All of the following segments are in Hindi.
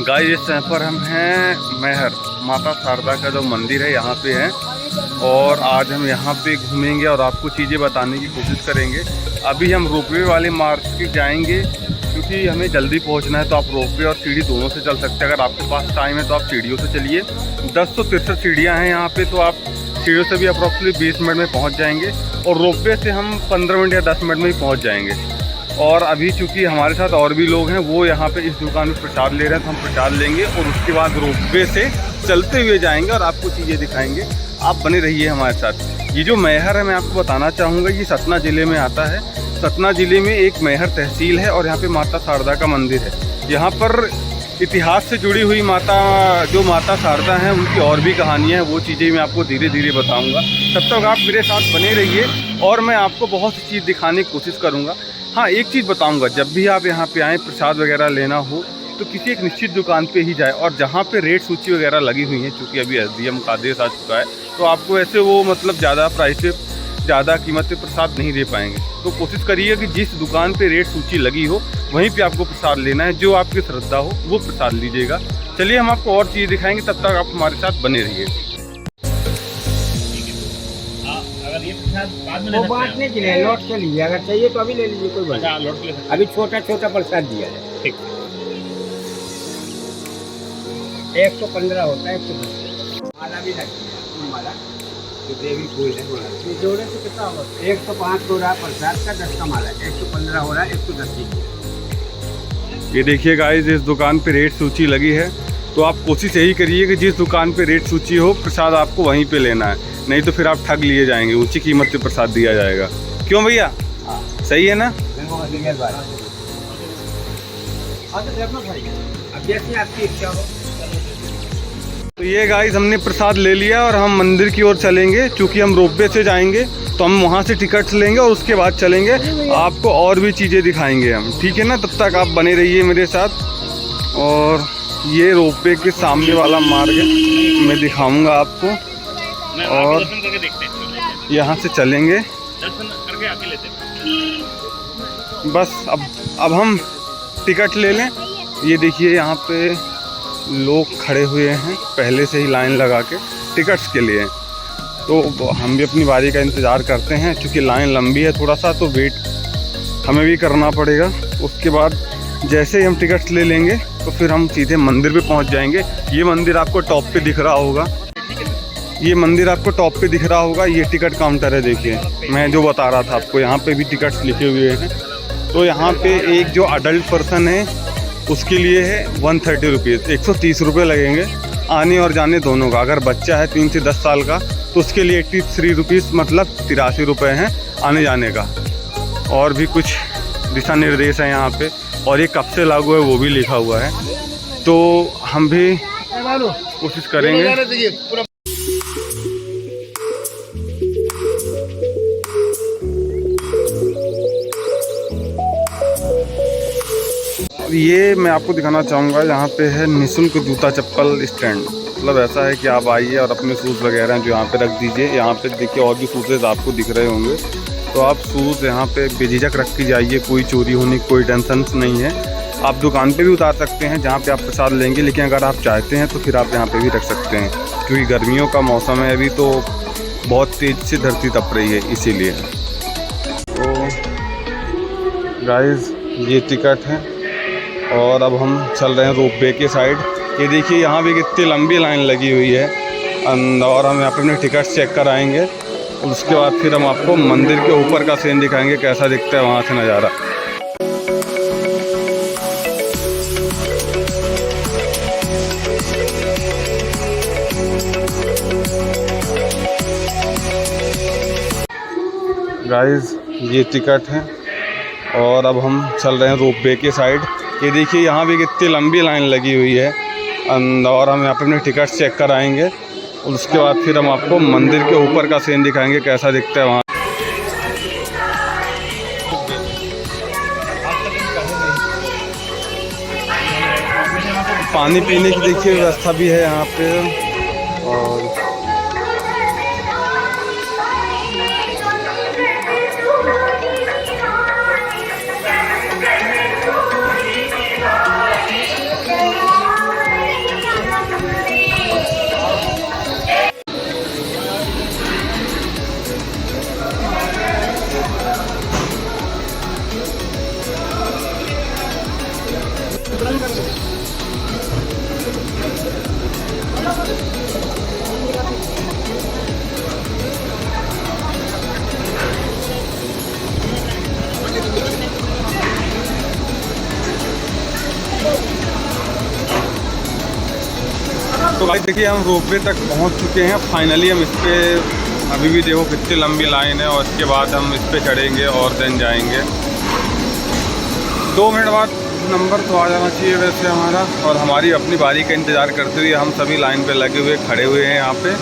गाइस इस टाइम पर हम हैं मैहर माता शारदा का जो मंदिर है यहाँ पे हैं, और आज हम यहाँ पे घूमेंगे और आपको चीज़ें बताने की कोशिश करेंगे। अभी हम रोपवे वाले मार्ग से जाएंगे क्योंकि हमें जल्दी पहुँचना है, तो आप रोपवे और सीढ़ी दोनों से चल सकते हैं। अगर आपके पास टाइम है तो आप सीढ़ियों से चलिए। 1063 सीढ़ियाँ हैं यहाँ पे, तो आप सीढ़ियों से भी अप्रॉक्सीमेटली 20 मिनट में पहुँच जाएंगे, और रोपवे से हम 15 मिनट या 10 मिनट में ही पहुँच जाएंगे। और अभी चूँकि हमारे साथ और भी लोग हैं, वो यहाँ पे इस दुकान में प्रसाद ले रहे हैं, तो हम प्रसाद लेंगे और उसके बाद रोपवे से चलते हुए जाएंगे और आपको चीज़ें दिखाएंगे। आप बने रहिए हमारे साथ। ये जो मैहर है मैं आपको बताना चाहूँगा, ये सतना ज़िले में आता है। सतना ज़िले में एक मैहर तहसील है और यहाँ पे माता शारदा का मंदिर है। यहाँ पर इतिहास से जुड़ी हुई माता शारदा हैं, उनकी और भी कहानियाँ हैं, वो चीज़ें मैं आपको धीरे धीरे बताऊँगा। तब तक आप मेरे साथ बने रहिए और मैं आपको बहुत सी चीज़ दिखाने की कोशिश करूँगा। हाँ, एक चीज़ बताऊँगा, जब भी आप यहाँ पे आएँ प्रसाद वगैरह लेना हो तो किसी एक निश्चित दुकान पे ही जाए, और जहाँ पे रेट सूची वगैरह लगी हुई है, चूँकि अभी SDM का आदेश आ चुका है, तो आपको ऐसे वो मतलब ज़्यादा प्राइस पे ज़्यादा कीमत पे प्रसाद नहीं दे पाएंगे। तो कोशिश करिए कि जिस दुकान पे रेट सूची लगी हो वहीं पे आपको प्रसाद लेना है, जो आपकी श्रद्धा हो वो प्रसाद लीजिएगा। चलिए हम आपको और चीज़ दिखाएंगे, तब तक आप हमारे साथ बने रहिए। अगर ये प्रसाद बाद में वो बांटने के लिए लौट के लिए अगर चाहिए तो अभी ले लीजिए, कोई बात नहीं। लौट के अभी छोटा छोटा प्रसाद दिया है। ठीक। 115 होता है, 110 माला भी लगती है। फूल माला जो देवी फूल है ये जोड़े से कितना होगा? 105 हो रहा प्रसाद का, 10 का माला, 115 हो रहा है, 110 की। ये देखिए गाइस, इस दुकान पे रेट सूची लगी है, तो आप कोशिश यही करिए कि जिस दुकान पे रेट सूची हो प्रसाद आपको वहीं पे लेना है, नहीं तो फिर आप ठग लिए जाएंगे, ऊंची कीमत पे प्रसाद दिया जाएगा। क्यों भैया? हाँ, सही है ना? अब जैसी आपकी इच्छा हो। तो ये गाइस हमने प्रसाद ले लिया और हम मंदिर की ओर चलेंगे। चूँकि हम रोपवे से जाएंगे तो हम वहाँ से टिकट्स लेंगे और उसके बाद चलेंगे, आपको और भी चीज़ें दिखाएंगे हम, ठीक है ना? तब तक आप बने रहिए मेरे साथ। और ये रोपवे के सामने वाला मार्ग है, मैं दिखाऊंगा आपको, और यहाँ से चलेंगे। दर्शन करके आके लेते हैं। बस अब हम टिकट ले लें। ये देखिए यहाँ पे लोग खड़े हुए हैं पहले से ही लाइन लगा के टिकट्स के लिए, तो हम भी अपनी बारी का इंतज़ार करते हैं। क्योंकि लाइन लंबी है थोड़ा सा, तो वेट हमें भी करना पड़ेगा। उसके बाद जैसे ही हम टिकट्स ले लेंगे तो फिर हम सीधे मंदिर पे पहुंच जाएंगे। ये मंदिर आपको टॉप पे दिख रहा होगा, ये मंदिर आपको टॉप पे दिख रहा होगा। ये टिकट काउंटर है, देखिए मैं जो बता रहा था आपको, यहाँ पे भी टिकट्स लिखे हुए हैं। तो यहाँ पे एक जो अडल्ट पर्सन है उसके लिए है 130 रुपीज़, 130 रुपये लगेंगे आने और जाने दोनों का। अगर बच्चा है 3 से 10 साल का तो उसके लिए 83 रुपीज़, मतलब 83 रुपये हैं आने जाने का। और भी कुछ दिशा निर्देश हैं यहाँ पे, और ये कब से लागू है वो भी लिखा हुआ है, तो हम भी कोशिश करेंगे। ये मैं आपको दिखाना चाहूँगा, यहाँ पे है निःशुल्क जूता चप्पल स्टैंड। मतलब ऐसा है कि आप आइए और अपने शूज़ वगैरह जो यहाँ पे रख दीजिए। यहाँ पे देखिए और भी शूज़ेज आपको दिख रहे होंगे, तो आप शूज़ यहाँ पे बेझिझक रख के जाइए, कोई चोरी होने की कोई टेंशन नहीं है। आप दुकान पे भी उतार सकते हैं जहाँ पे आप प्रसाद लेंगे, लेकिन अगर आप चाहते हैं तो फिर आप यहाँ पे भी रख सकते हैं, क्योंकि गर्मियों का मौसम है अभी, तो बहुत तेज़ से धरती तप रही है इसीलिए। तो गाइस ये टिकट है और अब हम चल रहे हैं रोपवे के साइड। ये देखिए यहाँ भी कितनी लंबी लाइन लगी हुई है, और हम यहाँ पे अपने टिकट चेक कराएंगे और उसके बाद फिर हम आपको मंदिर के ऊपर का सीन दिखाएंगे, कैसा दिखता है वहाँ से नज़ारा। गाइस ये टिकट है और अब हम चल रहे हैं रोपवे के साइड। ये देखिए यहाँ भी कितनी लंबी लाइन लगी हुई है, और हम यहाँ पे अपने टिकट चेक कराएंगे और उसके बाद फिर हम आपको मंदिर के ऊपर का सीन दिखाएंगे, कैसा दिखता है वहाँ। पानी पीने की देखिए व्यवस्था भी है यहाँ पे, और तो भाई देखिए हम रोपवे तक पहुंच चुके हैं फाइनली। हम इस पे अभी भी देखो कितनी लंबी लाइन है, और इसके बाद हम इस पे चढ़ेंगे और देन जाएंगे। 2 मिनट बाद नंबर तो आ जाना चाहिए वैसे हमारा, और हमारी अपनी बारी का इंतज़ार करते हुए हम सभी लाइन पे लगे हुए खड़े हुए हैं यहाँ पे।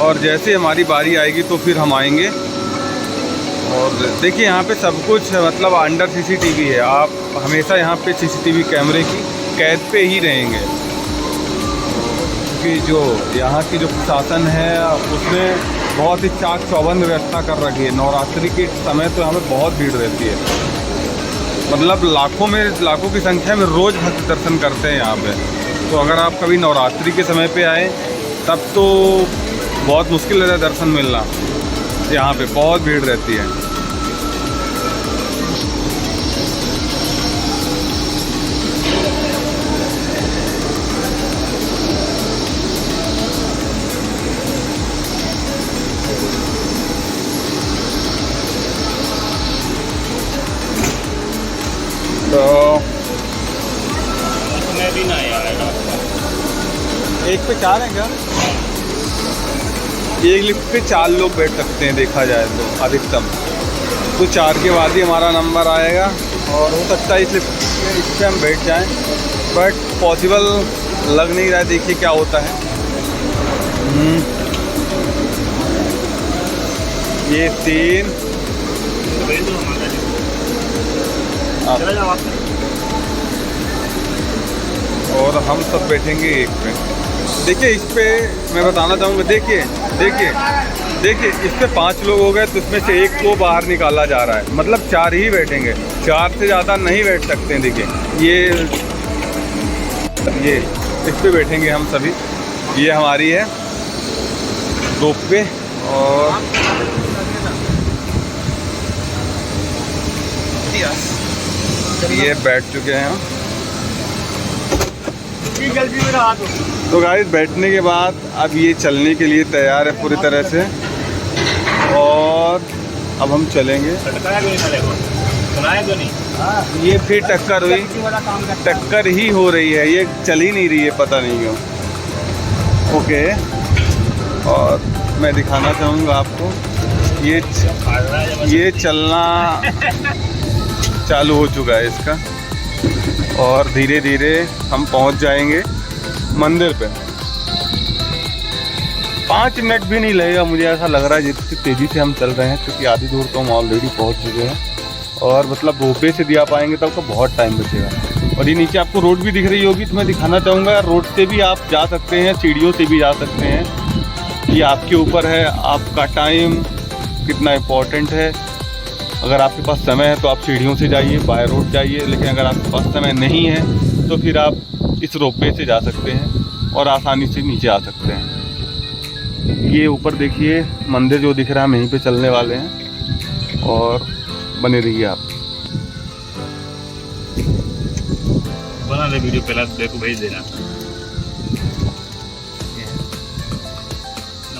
और जैसे हमारी बारी आएगी तो फिर हम आएंगे। और देखिए यहाँ पे सब कुछ मतलब अंडर CCTV है। आप हमेशा यहाँ पे CCTV कैमरे की कैद पे ही रहेंगे, क्योंकि जो यहाँ की जो प्रशासन है उसने बहुत ही चाक चौबंद व्यवस्था कर रखी है। नवरात्रि के समय तो यहाँ पे बहुत भीड़ रहती है, मतलब लाखों की संख्या में रोज़ भक्त दर्शन करते हैं यहाँ पे। तो अगर आप कभी नवरात्रि के समय पे आए तब तो बहुत मुश्किल रहता है दर्शन मिलना, यहाँ पे बहुत भीड़ रहती है। तो मैं भी ना आएगा। एक पे 4 हैं क्या? एक लिफ्ट पे 4 लोग बैठ सकते हैं देखा जाए तो अधिकतम। तो 4 के बाद ही हमारा नंबर आएगा, और हो सकता है इस पे हम बैठ जाएं, बट पॉसिबल लग नहीं रहा है। देखिए क्या होता है। ये 3 और हम सब बैठेंगे एक पे। देखिए इस पे मैं बताना चाहूँगा, देखिए इस पे 5 लोग हो गए, तो इसमें से 1 को बाहर निकाला जा रहा है, मतलब 4 ही बैठेंगे, 4 से ज़्यादा नहीं बैठ सकते हैं। देखिए ये इस पे बैठेंगे हम सभी। ये हमारी है रोपवे, और ये बैठ चुके हैं हम। तो गाइस बैठने के बाद अब ये चलने के लिए तैयार है पूरी तरह से, और अब हम चलेंगे। ये फिर टक्कर ही हो रही है, ये चल ही नहीं रही है, पता नहीं क्यों। ओके, और मैं दिखाना चाहूँगा आपको, ये चलना चालू हो चुका है इसका, और धीरे धीरे हम पहुंच जाएंगे मंदिर पे। 5 मिनट भी नहीं लगेगा, मुझे ऐसा लग रहा है जितनी तेज़ी से हम चल रहे हैं, क्योंकि आधी दूर तो हम ऑलरेडी पहुंच चुके हैं। और मतलब रोपवे से दिया पाएंगे तब तो बहुत टाइम बचेगा। और ये नीचे आपको रोड भी दिख रही होगी, तो मैं दिखाना चाहूँगा, रोड से भी आप जा सकते हैं, सीढ़ियों से भी जा सकते हैं। ये आपके ऊपर है, आपका टाइम कितना इम्पोर्टेंट है। अगर आपके पास समय है तो आप सीढ़ियों से जाइए, बाय रोड जाइए, लेकिन अगर आपके पास समय नहीं है तो फिर आप इस रोपवे से जा सकते हैं और आसानी से नीचे आ सकते हैं। ये ऊपर देखिए मंदिर जो दिख रहा है, हम यहीं पे चलने वाले हैं, और बने रहिए आप। बना ले वीडियो, पहला देखो भेज देना।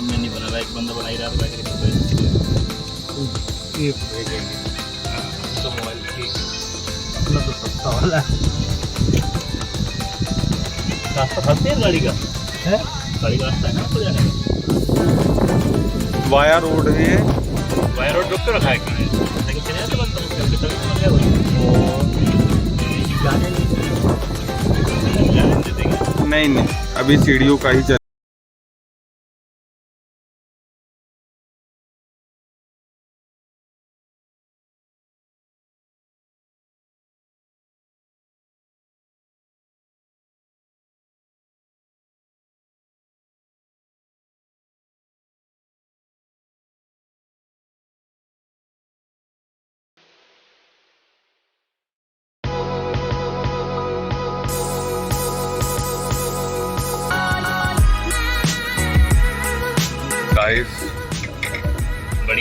मैं नहीं बना रहा, एक बंदा बना ही रहा था। तो मोबाइल अपना तो सस्ता वाला रास्ता फंसते है गाड़ी का है, गाड़ी का रास्ता है ना तो जाने का। वाया रोड है, वाया रोड रोक के रखा है, लेकिन चले जाते बंद नहीं, अभी सीढ़ियों का ही चल।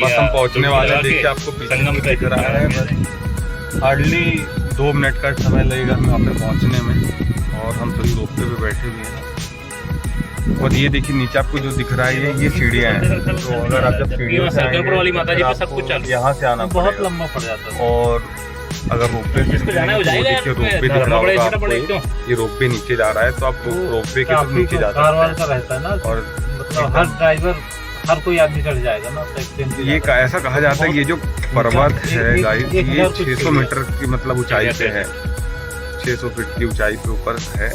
बस हम पहुंचने वाले हैं। देखिए आपको पीछे दिख रहा है, बस हार्डली 2 मिनट का समय लगेगा हमें वहाँ पे पहुँचने में, और हम सभी रोपवे पे बैठे हुए हैं। और ये देखिए नीचे आपको जो दिख रहा है ये सीढ़ियाँ हैं, तो अगर आप जब सीढ़ियों से आएंगे वाली माता जी पे सब कुछ चालू, यहाँ से आना बहुत पड़ेगा। लंबा पड़ जाता है। और अगर रोपवे से जाना हो जाएगा, रोपवे दिख रहा होगा आपको, ये रोपवे नीचे जा रहा है, तो आप रोपवे के तो नीचे जा सकते का रहता है ना, हैं। और मतलब हर ड्राइवर, हर कोई आदमी चढ़ जाएगा ना। ये ऐसा कहा जाता है कि ये जो पर्वत है गाइस, ये 600 मीटर की मतलब ऊंचाई पे है, 600 फीट की ऊंचाई पे ऊपर है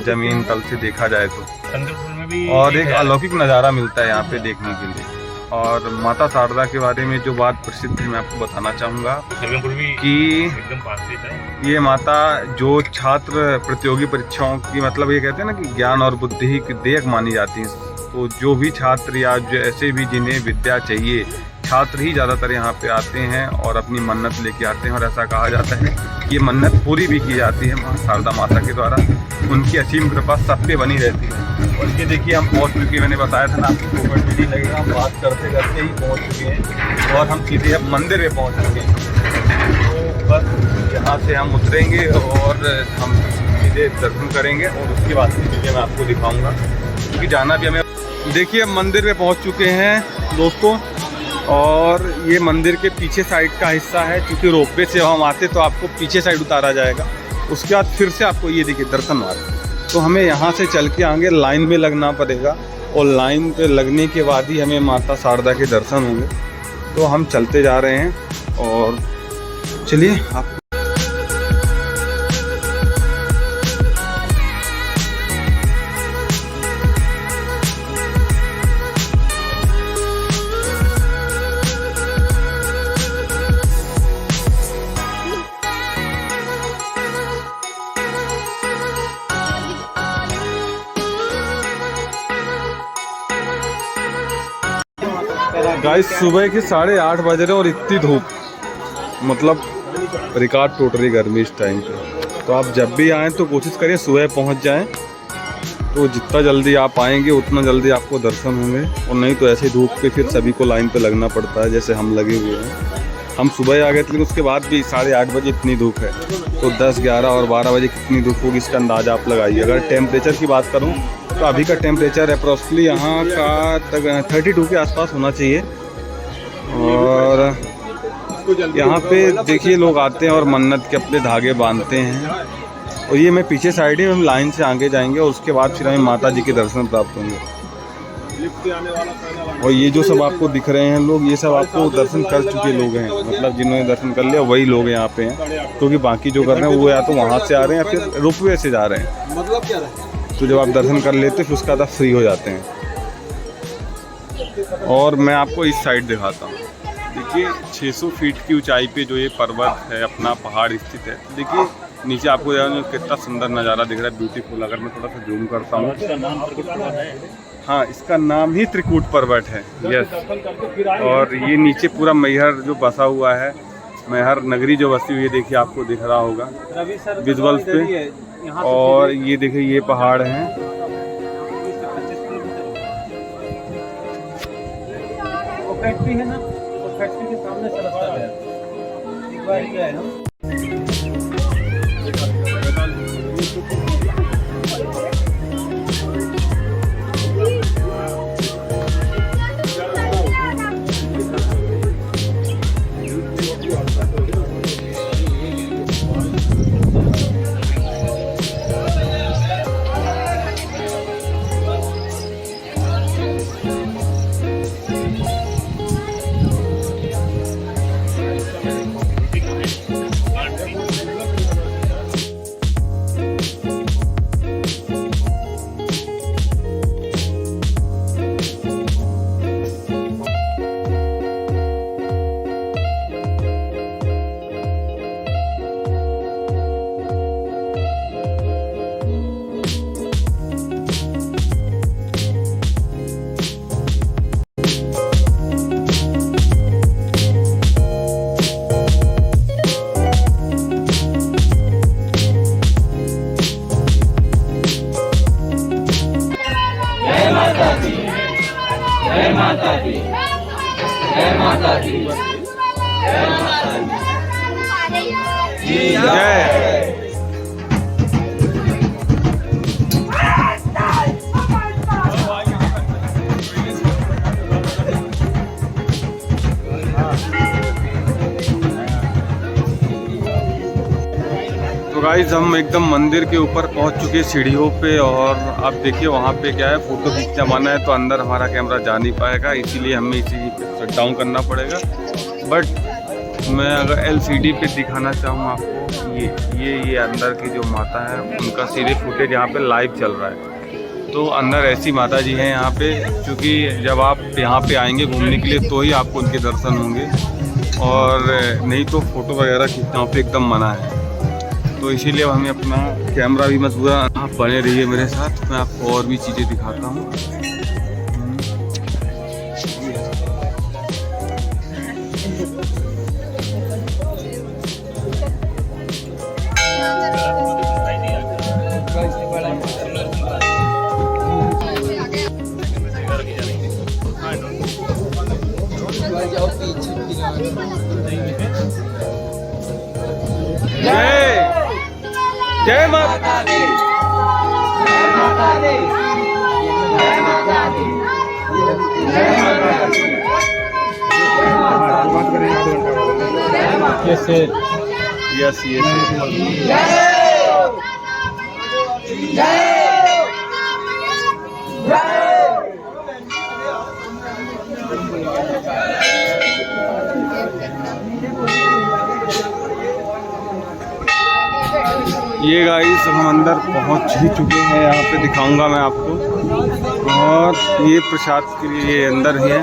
जमीन तल से देखा जाए तो। संकल्पपुर में भी और एक अलौकिक नज़ारा मिलता है यहाँ पे देखने के लिए। और माता शारदा के बारे में जो बात प्रसिद्ध है मैं आपको बताना चाहूँगा कि एकदम पास है। ये माता जो छात्र प्रतियोगी परीक्षाओं की मतलब ये कहते हैं ना कि ज्ञान और बुद्धि की देख मानी जाती है, तो जो भी छात्र या जो ऐसे भी जिन्हें विद्या चाहिए, छात्र ही ज़्यादातर यहाँ पे आते हैं और अपनी मन्नत लेके आते हैं। और ऐसा कहा जाता है कि ये मन्नत पूरी भी की जाती है माँ शारदा माता के द्वारा, उनकी असीम कृपा सब पे बनी रहती है। और ये देखिए हम पहुँच चुके, मैंने बताया था ना आपको 2 मिनट नहीं लगेगा, हम बात करते करते ही पहुँच चुके हैं और हम सीधे अब मंदिर में पहुँच चुके हैं। तो बस यहाँ से हम उतरेंगे और हम सीधे दर्शन करेंगे और उसके बाद की चीज़ें मैं आपको दिखाऊँगा, क्योंकि जाना भी हमें। देखिए हम मंदिर में पहुँच चुके हैं दोस्तों, और ये मंदिर के पीछे साइड का हिस्सा है, क्योंकि रोपवे से हम आते तो आपको पीछे साइड उतारा जाएगा, उसके बाद फिर से आपको ये देखिए दर्शन मार्ग, तो हमें यहाँ से चल के आगे लाइन में लगना पड़ेगा, और लाइन पे लगने के बाद ही हमें माता शारदा के दर्शन होंगे। तो हम चलते जा रहे हैं और चलिए आप गाइस सुबह के 8:30 बज रहे हैं और इतनी धूप, मतलब रिकॉर्ड टूट रही गर्मी इस टाइम पे। तो आप जब भी आएँ तो कोशिश करिए सुबह पहुंच जाएं, तो जितना जल्दी आप आएंगे उतना जल्दी आपको दर्शन होंगे। और नहीं तो ऐसे धूप पे फिर सभी को लाइन पे लगना पड़ता है, जैसे हम लगे हुए हैं। हम सुबह आ गए थे, लेकिन उसके बाद भी 8:30 बजे इतनी धूप है, तो 10, 11 और 12 बजे कितनी धूप होगी इसका अंदाज़ा आप लगाइए। अगर टेम्परेचर की बात करूँ तो अभी का टेम्परेचर अप्रोक्सली यहाँ का 32 के आसपास होना चाहिए। और यहाँ पे देखिए लोग आते हैं और मन्नत के अपने धागे बांधते हैं। और ये मैं पीछे साइड ही हम लाइन से आगे जाएंगे और उसके बाद फिर हमें माता जी के दर्शन प्राप्त होंगे। और ये जो सब आपको दिख रहे हैं लोग, ये सब आपको दर्शन कर चुके लोग हैं, मतलब जिन्होंने दर्शन कर लिया वही लोग यहाँ पे हैं, क्योंकि बाकी जो कर रहे हैं वो या तो वहाँ से आ रहे हैं या फिर रोपवे से जा रहे हैं। मतलब क्या है, तो जब आप दर्शन कर लेते फिर उसका बाद फ्री हो जाते हैं। और मैं आपको इस साइड दिखाता हूँ, देखिए 600 फीट की ऊंचाई पे जो ये पर्वत है, अपना पहाड़ स्थित है। देखिए नीचे आपको कितना सुंदर नज़ारा दिख रहा है, ब्यूटीफुल। अगर मैं थोड़ा सा जूम करता हूँ, हाँ इसका नाम ही त्रिकूट पर्वत है, यस। और ये नीचे पूरा मैहर जो बसा हुआ है, मैहर नगरी जो बसी हुई है, देखिए आपको दिख रहा होगा विजुअल्स पे। और ये देखिए ये पहाड़ हैं, फैक्ट्री है ना, तो फैक्ट्री के सामने से रास्ता है, एक बार ही है ना। तो गाइस हम एकदम मंदिर के ऊपर पहुंच चुके सीढ़ियों पे, और आप देखिए वहाँ पे क्या है, फ़ोटो खींचना माना है तो अंदर हमारा कैमरा जा नहीं पाएगा, इसीलिए हमें इसी शट डाउन करना पड़ेगा। बट मैं अगर LCD पे दिखाना चाहूँ आपको, ये अंदर की जो माता है उनका सीधे फुटेज यहाँ पे लाइव चल रहा है। तो अंदर ऐसी माता जी हैं यहाँ पे, क्योंकि जब आप यहाँ पे आएंगे घूमने के लिए तो ही आपको उनके दर्शन होंगे, और नहीं तो फ़ोटो वगैरह खींचना पे एकदम मना है। तो इसीलिए हमें अपना कैमरा भी मत पूरा, आप बने रहिए मेरे साथ, मैं आपको और भी चीज़ें दिखाता हूँ। जय माता दी। यस ये गाइस हम अंदर पहुंच ही चुके हैं, यहाँ पे दिखाऊंगा मैं आपको। और ये प्रसाद के लिए अंदर ही है,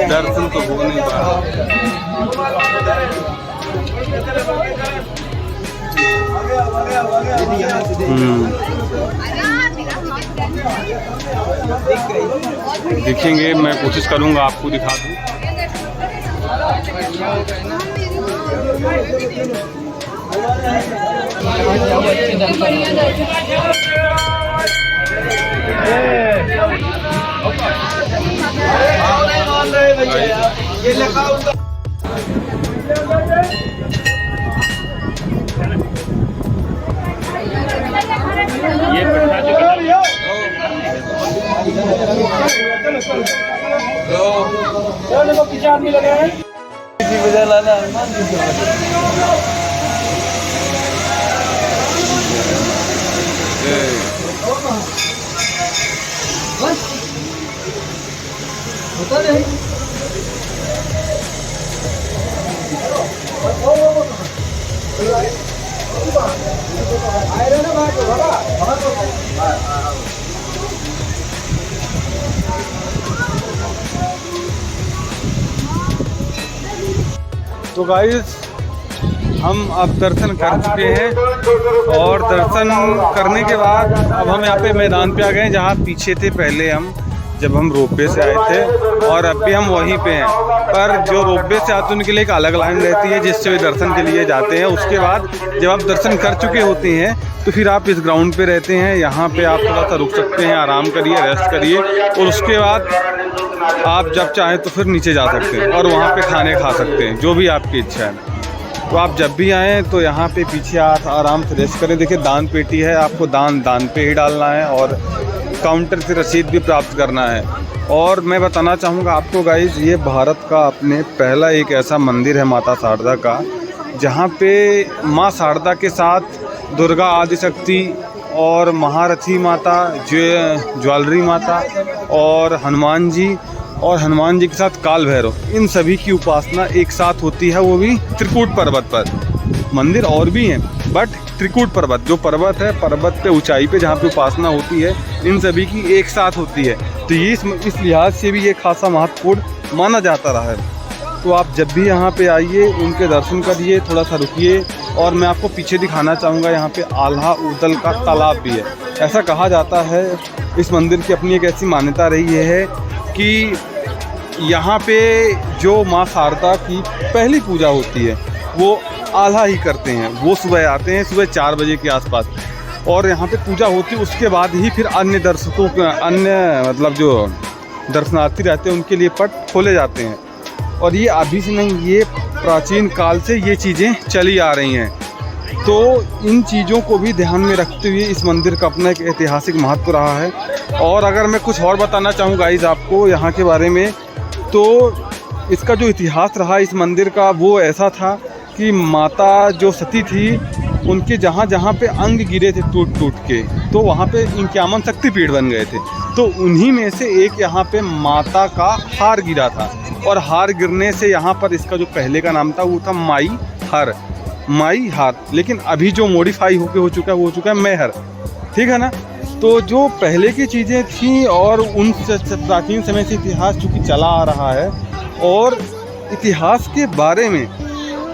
दर्शन तो हो नहीं पा रहा। देखेंगे, मैं कोशिश करूंगा आपको दिखा दूं। ये तो गाइस हम अब दर्शन कर चुके हैं, और दर्शन करने के बाद अब हम यहाँ पे मैदान पे आ गए हैं जहाँ पीछे थे पहले हम, जब हम रोपवे से आए थे, और अब भी हम वहीं पे हैं। पर जो रोपवे से आते हैं उनके लिए एक अलग लाइन रहती है जिससे वे दर्शन के लिए जाते हैं। उसके बाद जब आप दर्शन कर चुके होते हैं तो फिर आप इस ग्राउंड पे रहते हैं, यहाँ पे आप थोड़ा सा रुक सकते हैं, आराम करिए, रेस्ट करिए, और उसके बाद आप जब चाहें तो फिर नीचे जा सकते हैं और वहाँ पे खाने खा सकते हैं, जो भी आपकी इच्छा है। तो आप जब भी आएँ तो यहाँ पे पीछे आप आराम से रेस्ट करें। देखिए दान पेटी है, आपको दान पे ही डालना है, और काउंटर से रसीद भी प्राप्त करना है। और मैं बताना चाहूँगा आपको गाइस, ये भारत का अपने पहला एक ऐसा मंदिर है माता शारदा का, जहाँ पे माँ शारदा के साथ दुर्गा आदिशक्ति और महारथी माता, ज्वेलरी माता, और हनुमान जी, और हनुमान जी के साथ काल भैरव, इन सभी की उपासना एक साथ होती है, वो भी त्रिकूट पर्वत पर। मंदिर और भी हैं, बट त्रिकूट पर्वत जो पर्वत है, पर्वत पे ऊंचाई पे जहाँ पे उपासना होती है, इन सभी की एक साथ होती है। तो ये इस लिहाज से भी ये खासा महत्वपूर्ण माना जाता रहा है। तो आप जब भी यहाँ पे आइए, उनके दर्शन करिए, थोड़ा सा रुकिए। और मैं आपको पीछे दिखाना चाहूँगा, यहाँ पे आल्हा उदल का तालाब भी है। ऐसा कहा जाता है, इस मंदिर की अपनी एक ऐसी मान्यता रही है कि यहाँ पे जो माँ शारदा की पहली पूजा होती है वो आल्हा ही करते हैं। वो सुबह आते हैं, सुबह 4 बजे के आसपास, और यहाँ पे पूजा होती है। उसके बाद ही फिर अन्य दर्शकों के, अन्य मतलब जो दर्शनार्थी रहते हैं उनके लिए पट खोले जाते हैं। और ये अभी से नहीं, ये प्राचीन काल से ये चीज़ें चली आ रही हैं। तो इन चीज़ों को भी ध्यान में रखते हुए इस मंदिर का अपना एक ऐतिहासिक महत्व रहा है। और अगर मैं कुछ और बताना चाहूँ गाइस आपको यहाँ के बारे में, तो इसका जो इतिहास रहा इस मंदिर का वो ऐसा था कि माता जो सती थी उनके जहाँ जहाँ पे अंग गिरे थे टूट टूट के, तो वहाँ पे 51 शक्तिपीठ बन गए थे। तो उन्हीं में से एक यहाँ पे माता का हार गिरा था, और हार गिरने से यहाँ पर इसका जो पहले का नाम था वो था माई हार, लेकिन अभी जो मॉडिफाई होके हो चुका है वो हो चुका है मैहर, ठीक है ना। तो जो पहले की चीज़ें थी और उन प्राचीन समय से इतिहास चूँकि चला आ रहा है, और इतिहास के बारे में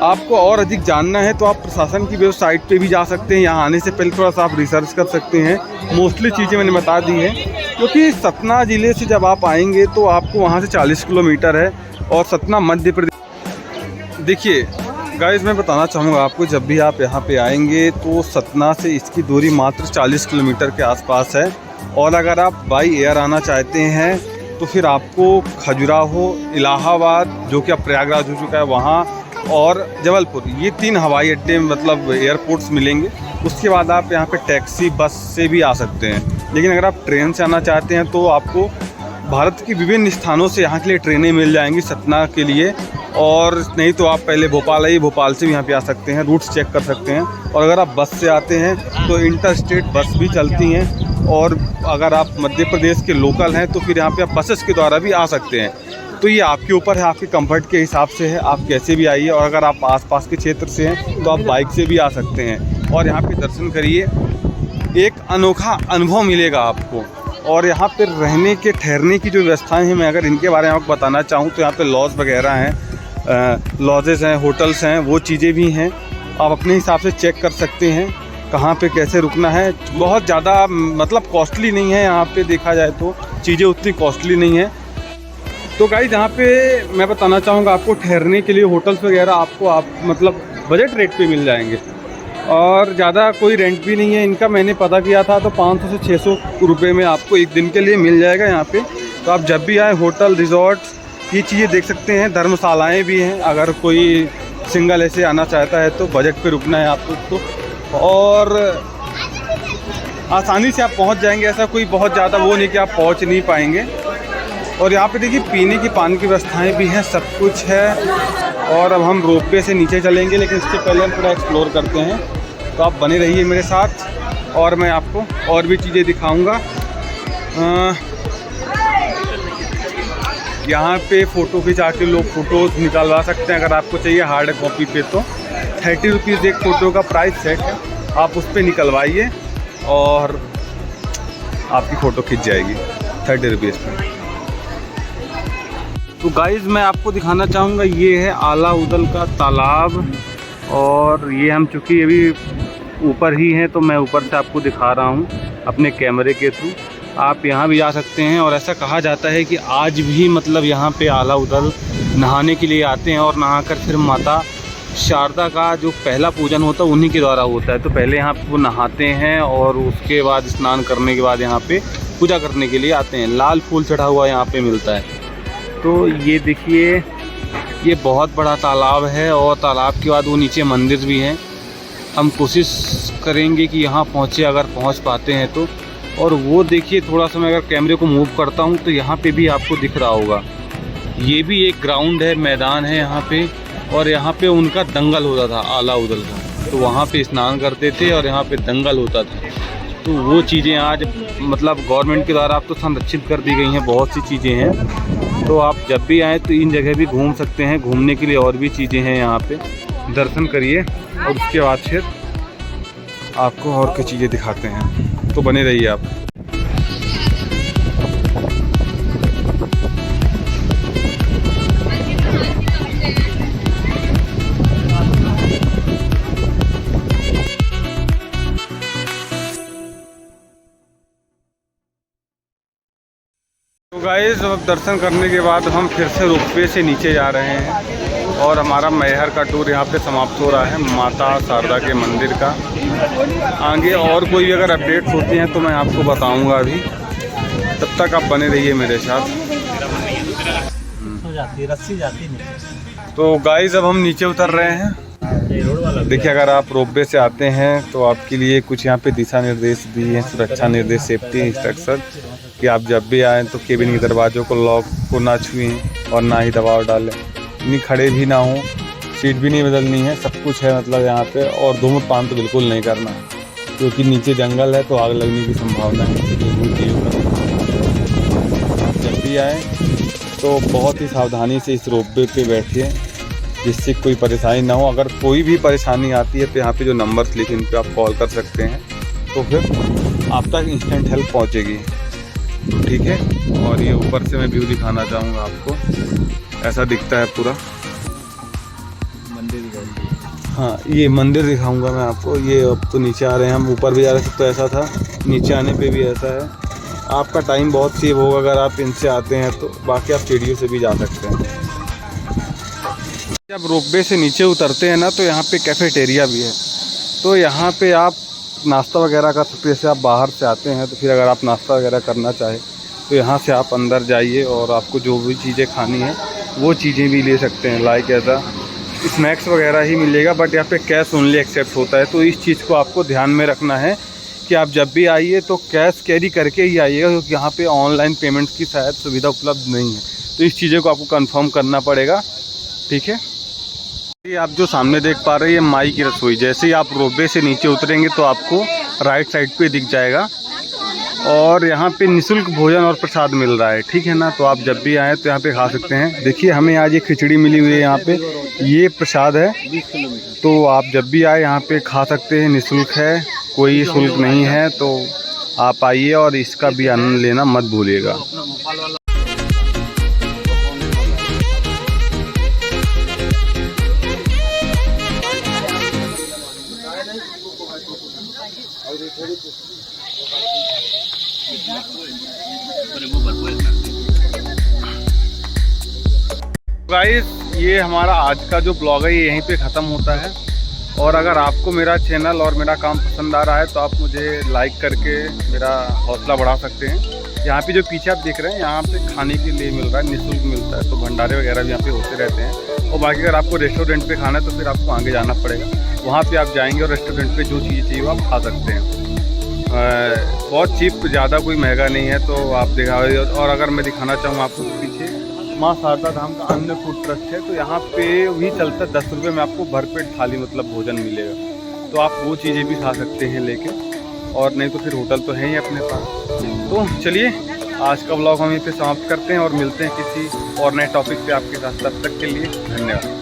आपको और अधिक जानना है तो आप प्रशासन की वेबसाइट पे भी जा सकते हैं। यहाँ आने से पहले थोड़ा सा आप रिसर्च कर सकते हैं। मोस्टली चीज़ें मैंने बता दी हैं, क्योंकि सतना ज़िले से जब आप आएंगे तो आपको वहाँ से 40 किलोमीटर है, और सतना मध्य प्रदेश। देखिए गाइस, मैं बताना चाहूँगा आपको, जब भी आप यहाँ पे आएंगे तो सतना से इसकी दूरी मात्र 40 किलोमीटर के आसपास है। और अगर आप बाई एयर आना चाहते हैं तो फिर आपको खजुराहो, इलाहाबाद जो कि अब प्रयागराज हो चुका है वहाँ, और जबलपुर, ये 3 हवाई अड्डे मतलब एयरपोर्ट्स मिलेंगे। उसके बाद आप यहाँ पे टैक्सी बस से भी आ सकते हैं। लेकिन अगर आप ट्रेन से आना चाहते हैं तो आपको भारत के विभिन्न स्थानों से यहाँ के लिए ट्रेनें मिल जाएंगी सतना के लिए, और नहीं तो आप पहले भोपाल आइए, भोपाल से भी यहाँ पे आ सकते हैं, रूट्स चेक कर सकते हैं। और अगर आप बस से आते हैं तो इंटर स्टेट बस भी चलती हैं, और अगर आप मध्य प्रदेश के लोकल हैं तो फिर यहाँ पे आप बसेस के द्वारा भी आ सकते हैं। तो ये आपके ऊपर है, आपके कंफर्ट के हिसाब से है, आप कैसे भी आइए। और अगर आप आसपास के क्षेत्र से हैं तो आप बाइक से भी आ सकते हैं, और यहाँ पे दर्शन करिए, एक अनोखा अनुभव मिलेगा आपको। और यहाँ पे रहने के ठहरने की जो व्यवस्थाएं हैं, मैं अगर इनके बारे में आपको बताना चाहूँ तो यहाँ पे लॉज वगैरह हैं, लॉजेस हैं, होटल्स हैं, वो चीज़ें भी हैं। आप अपने हिसाब से चेक कर सकते हैं कहाँ पे कैसे रुकना है। बहुत ज़्यादा मतलब कॉस्टली नहीं है यहाँ पे, देखा जाए तो चीज़ें उतनी कॉस्टली नहीं है। तो गाइस, यहाँ पे मैं बताना चाहूँगा आपको ठहरने के लिए होटल्स वगैरह आपको मतलब बजट रेट पे मिल जाएंगे, और ज़्यादा कोई रेंट भी नहीं है इनका। मैंने पता किया था तो 500 से 600 रुपये में आपको एक दिन के लिए मिल जाएगा यहाँ पे। तो आप जब भी आए, होटल, रिजॉर्ट्स, ये चीज़ें देख सकते हैं। धर्मशालाएँ भी हैं, अगर कोई सिंगल ऐसे आना चाहता है तो बजट पे रुकना है आपको तो, और आसानी से आप पहुँच जाएंगे। ऐसा कोई बहुत ज़्यादा वो नहीं कि आप पहुँच नहीं पाएंगे। और यहाँ पे देखिए पीने की पानी की व्यवस्थाएं भी हैं, सब कुछ है। और अब हम रोपवे से नीचे चलेंगे, लेकिन इसके पहले हम थोड़ा एक्सप्लोर करते हैं। तो आप बने रहिए मेरे साथ, और मैं आपको और भी चीज़ें दिखाऊंगा। यहाँ पे फ़ोटो खिंचा के लोग फ़ोटोज़ निकलवा सकते हैं। अगर आपको चाहिए हार्ड कॉपी पे तो 30 रुपीज़ एक फ़ोटो का प्राइस सेट है, आप उस पर निकलवाइए और आपकी फ़ोटो खिंच जाएगी 30 रुपीज़ में। तो गाइज़, मैं आपको दिखाना चाहूँगा, ये है आला उदल का तालाब, और ये हम चूँकि अभी ऊपर ही हैं तो मैं ऊपर से आपको दिखा रहा हूँ अपने कैमरे के थ्रू। आप यहाँ भी आ सकते हैं, और ऐसा कहा जाता है कि आज भी मतलब यहाँ पे आला उदल नहाने के लिए आते हैं, और नहाकर फिर माता शारदा का जो पहला पूजन होता है उन्हीं के द्वारा होता है। तो पहले यहाँ पे वो नहाते हैं, और उसके बाद स्नान करने के बाद यहाँ पे पूजा करने के लिए आते हैं। लाल फूल चढ़ा हुआ यहाँ पे मिलता है। तो ये देखिए, ये बहुत बड़ा तालाब है, और तालाब के बाद वो नीचे मंदिर भी है। हम कोशिश करेंगे कि यहाँ पहुँचे, अगर पहुँच पाते हैं तो। और वो देखिए, थोड़ा सा मैं अगर कैमरे को मूव करता हूँ तो यहाँ पे भी आपको दिख रहा होगा, ये भी एक ग्राउंड है, मैदान है यहाँ पे। और यहाँ पे उनका दंगल होता था आला उदल का, तो वहाँ पे स्नान करते थे और यहाँ पे दंगल होता था। तो वो चीज़ें आज मतलब गवर्नमेंट के द्वारा अब तो संरक्षित कर दी गई हैं, बहुत सी चीज़ें हैं। तो आप जब भी आएँ तो इन जगह भी घूम सकते हैं। घूमने के लिए और भी चीज़ें हैं यहाँ पे, दर्शन करिए, और उसके बाद फिर आपको और क्या चीज़ें दिखाते हैं। तो बने रहिए आप। तो गाइस, अब दर्शन करने के बाद हम फिर से रोपवे से नीचे जा रहे हैं, और हमारा मैहर का टूर यहाँ पे समाप्त हो रहा है, माता शारदा के मंदिर का। आगे और कोई अगर अपडेट्स होती हैं तो मैं आपको बताऊंगा अभी, तब तक आप बने रहिए मेरे साथ। रस्सी जाती नहीं। तो गाइस, अब हम नीचे उतर रहे हैं। देखिए, अगर आप रोपवे से आते हैं तो आपके लिए कुछ यहाँ पे दिशा निर्देश भी हैं, सुरक्षा निर्देश, सेफ्टी इंस्ट्रक्शन, कि आप जब भी आएँ तो केबिन के दरवाज़ों को लॉक को ना छुएं, और ना ही दबाव डालें, नहीं खड़े भी ना हो, सीट भी नहीं बदलनी है, सब कुछ है मतलब यहाँ पे। और धूम्रपान तो बिल्कुल नहीं करना है क्योंकि नीचे जंगल है तो आग लगने की संभावना है, इसलिए वो चीज़ों का जब भी आए तो बहुत ही सावधानी से इस रोपवे पे बैठिए जिससे कोई परेशानी ना हो। अगर कोई भी परेशानी आती है तो यहाँ पे जो नंबर्स लिखे इन पे आप कॉल कर सकते हैं, तो फिर आप तक इंस्टेंट हेल्प पहुँचेगी। ठीक है, और ये ऊपर से मैं व्यू दिखाना चाहूँगा आपको, ऐसा दिखता है पूरा मंदिर दिखाई। हाँ, ये मंदिर दिखाऊंगा मैं आपको। ये अब तो नीचे आ रहे हैं हम, ऊपर भी जा रहे थे तो ऐसा था, नीचे आने पे भी ऐसा है। आपका टाइम बहुत सेव होगा अगर आप इनसे आते हैं तो, बाकी आप सीढ़ियों से भी जा सकते हैं। जब रोपवे से नीचे उतरते हैं ना तो यहाँ पे कैफेटेरिया भी है, तो यहाँ पे आप नाश्ता वगैरह कर सकते हैं। जैसे आप बाहर से आते हैं तो फिर अगर आप नाश्ता वगैरह करना चाहें तो यहाँ से आप अंदर जाइए और आपको जो भी चीज़ें खानी है वो चीज़ें भी ले सकते हैं। लाइक ऐसा स्नैक्स वगैरह ही मिलेगा, बट यहाँ पे कैश ओनली एक्सेप्ट होता है। तो इस चीज़ को आपको ध्यान में रखना है कि आप जब भी आइए तो कैश कैरी करके ही आइएगा, क्योंकि यहाँ पे ऑनलाइन पेमेंट की शायद सुविधा उपलब्ध नहीं है। तो इस चीज़ों को आपको कंफर्म करना पड़ेगा। ठीक है, ये आप जो सामने देख पा रहे हैं ये माई की रसोई। जैसे ही आप रोपवे से नीचे उतरेंगे तो आपको राइट साइड पे दिख जाएगा, और यहाँ पे निःशुल्क भोजन और प्रसाद मिल रहा है। ठीक है ना, तो आप जब भी आएँ तो यहाँ पे खा सकते हैं। देखिए हमें आज ये खिचड़ी मिली हुई है यहाँ पे, ये प्रसाद है। 20 किलोमीटर। तो आप जब भी आए यहाँ पे खा सकते हैं, निःशुल्क है, कोई शुल्क नहीं है। तो आप आइए और इसका भी आनंद लेना मत भूलिएगा। गाइस, ये हमारा आज का जो ब्लॉग है ये यहीं पे ख़त्म होता है। और अगर आपको मेरा चैनल और मेरा काम पसंद आ रहा है तो आप मुझे लाइक करके मेरा हौसला बढ़ा सकते हैं। यहाँ पे जो पीछे आप देख रहे हैं यहाँ पे खाने के लिए मिल रहा है, निःशुल्क मिलता है। तो भंडारे वगैरह भी यहाँ पे होते रहते हैं। और बाकी अगर आपको रेस्टोरेंट पे खाना है तो फिर आपको आगे जाना पड़ेगा, वहाँ पे आप जाएंगे और रेस्टोरेंट पे जो चीज़ चाहिए वो आप खा सकते हैं। बहुत चीप, ज़्यादा कोई महंगा नहीं है। तो आप दिखा, और अगर मैं दिखाना चाहूँ आपको तो पीछे माँ शारदा धाम का अन्य फूड ट्रस्ट है, तो यहाँ पे भी चलता है। 10 रुपये में आपको भरपेट थाली मतलब भोजन मिलेगा। तो आप वो चीज़ें भी खा सकते हैं लेके, और नहीं तो फिर होटल तो है ही अपने पास। तो चलिए आज का ब्लॉग हम यहीं पे समाप्त करते हैं और मिलते हैं किसी और नए टॉपिक पे आपके साथ। तब तक के लिए धन्यवाद।